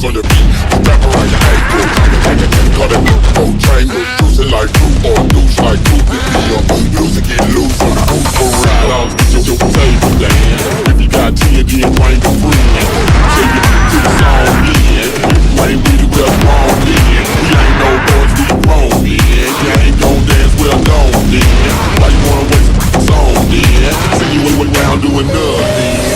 on your beat. Wrap around your ankle. Call that old triangle. Juicing like fruit or douche like fruit. Music get loose on the roof for real. Get your table down. If you got TNT and bring a friend. Take it to the song, yeah. If you ain't with it, well, wrong, yeah. We ain't no boys, we grown, yeah. You ain't gon' dance, well, gone, yeah. Why you wanna waste a song, yeah? See you way around doing nothing.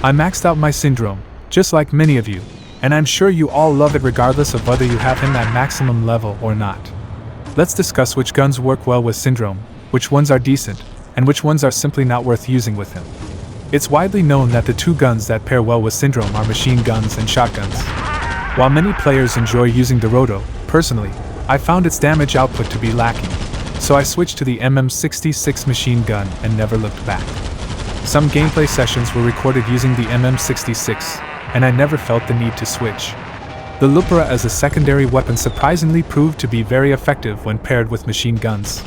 I maxed out my Syndrome, just like many of you, and I'm sure you all love it regardless of whether you have him at maximum level or not. Let's discuss which guns work well with Syndrome, which ones are decent, and which ones are simply not worth using with him. It's widely known that the two guns that pair well with Syndrome are machine guns and shotguns. While many players enjoy using the Roto, personally, I found its damage output to be lacking, so I switched to the MM66 machine gun and never looked back. Some gameplay sessions were recorded using the MM66, and I never felt the need to switch. The Lupera as a secondary weapon surprisingly proved to be very effective when paired with machine guns.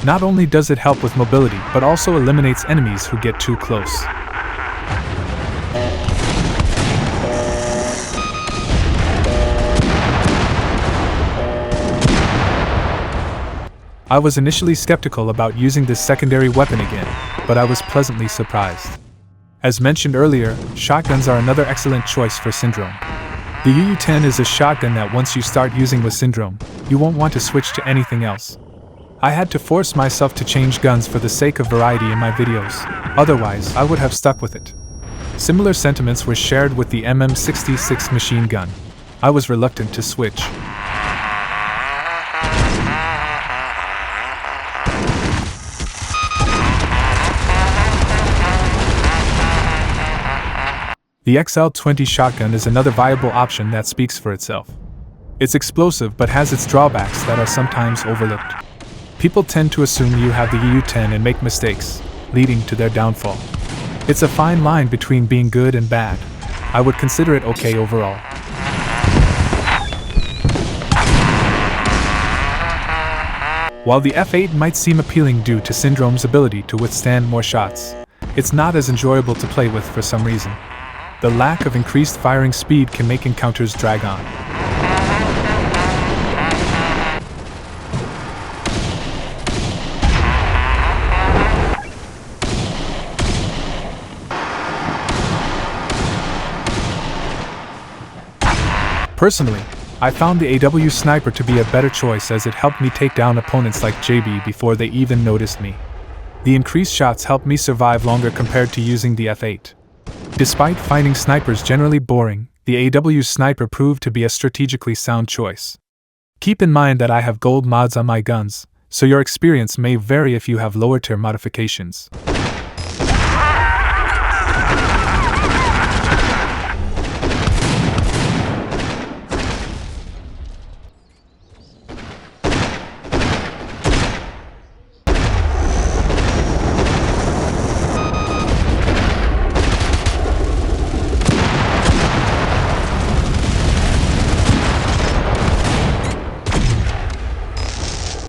Not only does it help with mobility, but also eliminates enemies who get too close. I was initially skeptical about using this secondary weapon again, but I was pleasantly surprised. As mentioned earlier, shotguns are another excellent choice for Syndrome. The UU-10 is a shotgun that once you start using with Syndrome, you won't want to switch to anything else. I had to force myself to change guns for the sake of variety in my videos, otherwise I would have stuck with it. Similar sentiments were shared with the MM66 machine gun. I was reluctant to switch. The XL20 shotgun is another viable option that speaks for itself. It's explosive but has its drawbacks that are sometimes overlooked. People tend to assume you have the UU-10 and make mistakes, leading to their downfall. It's a fine line between being good and bad. I would consider it okay overall. While the F8 might seem appealing due to Syndrome's ability to withstand more shots, it's not as enjoyable to play with for some reason. The lack of increased firing speed can make encounters drag on. Personally, I found the AW Sniper to be a better choice as it helped me take down opponents like JB before they even noticed me. The increased shots helped me survive longer compared to using the F8. Despite finding snipers generally boring, the AW Sniper proved to be a strategically sound choice. Keep in mind that I have gold mods on my guns, so your experience may vary if you have lower tier modifications.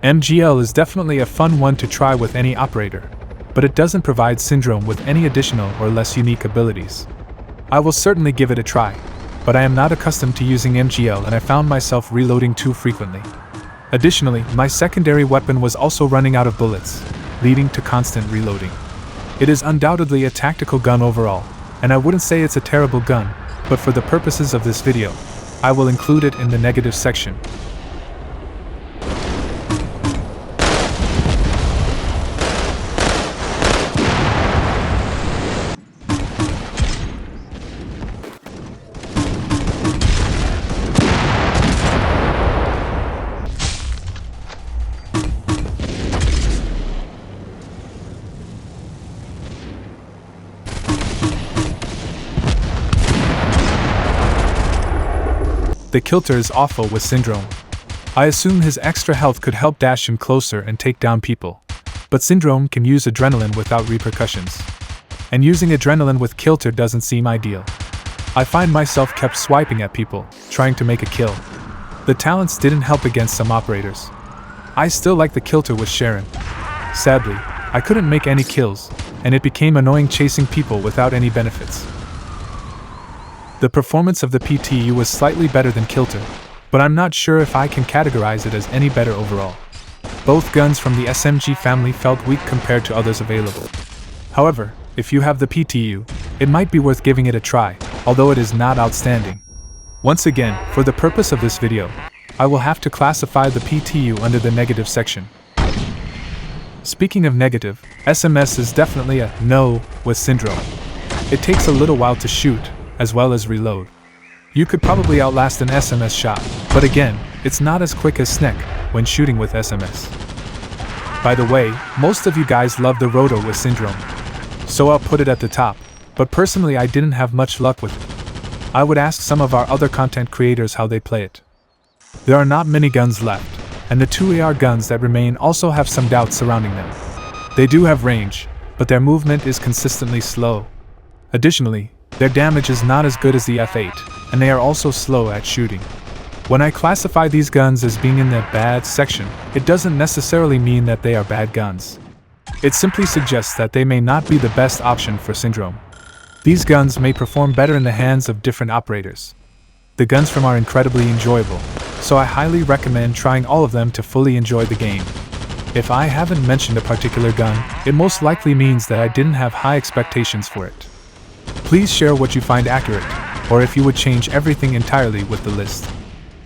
MGL is definitely a fun one to try with any operator, but it doesn't provide Syndrome with any additional or less unique abilities. I will certainly give it a try, but I am not accustomed to using MGL and I found myself reloading too frequently. Additionally, my secondary weapon was also running out of bullets, leading to constant reloading. It is undoubtedly a tactical gun overall, and I wouldn't say it's a terrible gun, but for the purposes of this video, I will include it in the negative section. The Kilter is awful with Syndrome. I assume his extra health could help dash him closer and take down people, but Syndrome can use adrenaline without repercussions. And using adrenaline with Kilter doesn't seem ideal. I find myself kept swiping at people, trying to make a kill. The talents didn't help against some operators. I still like the Kilter with Charon. Sadly, I couldn't make any kills, and it became annoying chasing people without any benefits. The performance of the PTU was slightly better than Kilter, but I'm not sure if I can categorize it as any better overall. Both guns from the SMG family felt weak compared to others available. However, if you have the PTU, it might be worth giving it a try, although it is not outstanding. Once again, for the purpose of this video, I will have to classify the PTU under the negative section. Speaking of negative, SMS is definitely a no with Syndrome. It takes a little while to shoot, as well as reload. You could probably outlast an SMS shot, but again, it's not as quick as Snek when shooting with SMS. By the way, most of you guys love the Roto with Syndrome, so I'll put it at the top, but personally I didn't have much luck with it. I would ask some of our other content creators how they play it. There are not many guns left, and the 2 AR guns that remain also have some doubts surrounding them. They do have range, but their movement is consistently slow. Additionally, their damage is not as good as the F8, and they are also slow at shooting. When I classify these guns as being in the bad section, it doesn't necessarily mean that they are bad guns. It simply suggests that they may not be the best option for Syndrome. These guns may perform better in the hands of different operators. The guns from are incredibly enjoyable, so I highly recommend trying all of them to fully enjoy the game. If I haven't mentioned a particular gun, it most likely means that I didn't have high expectations for it. Please share what you find accurate, or if you would change everything entirely with the list.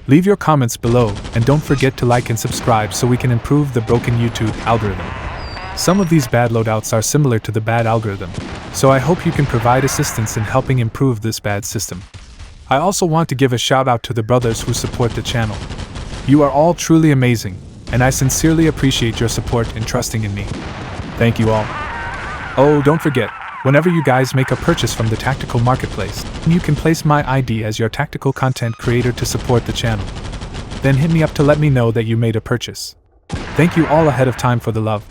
Leave your comments below, and don't forget to like and subscribe so we can improve the broken YouTube algorithm. Some of these bad loadouts are similar to the bad algorithm, so I hope you can provide assistance in helping improve this bad system. I also want to give a shout out to the brothers who support the channel. You are all truly amazing, and I sincerely appreciate your support and trusting in me. Thank you all. Oh, don't forget, whenever you guys make a purchase from the Tacticool marketplace, you can place my ID as your tactical content creator to support the channel. Then hit me up to let me know that you made a purchase. Thank you all ahead of time for the love.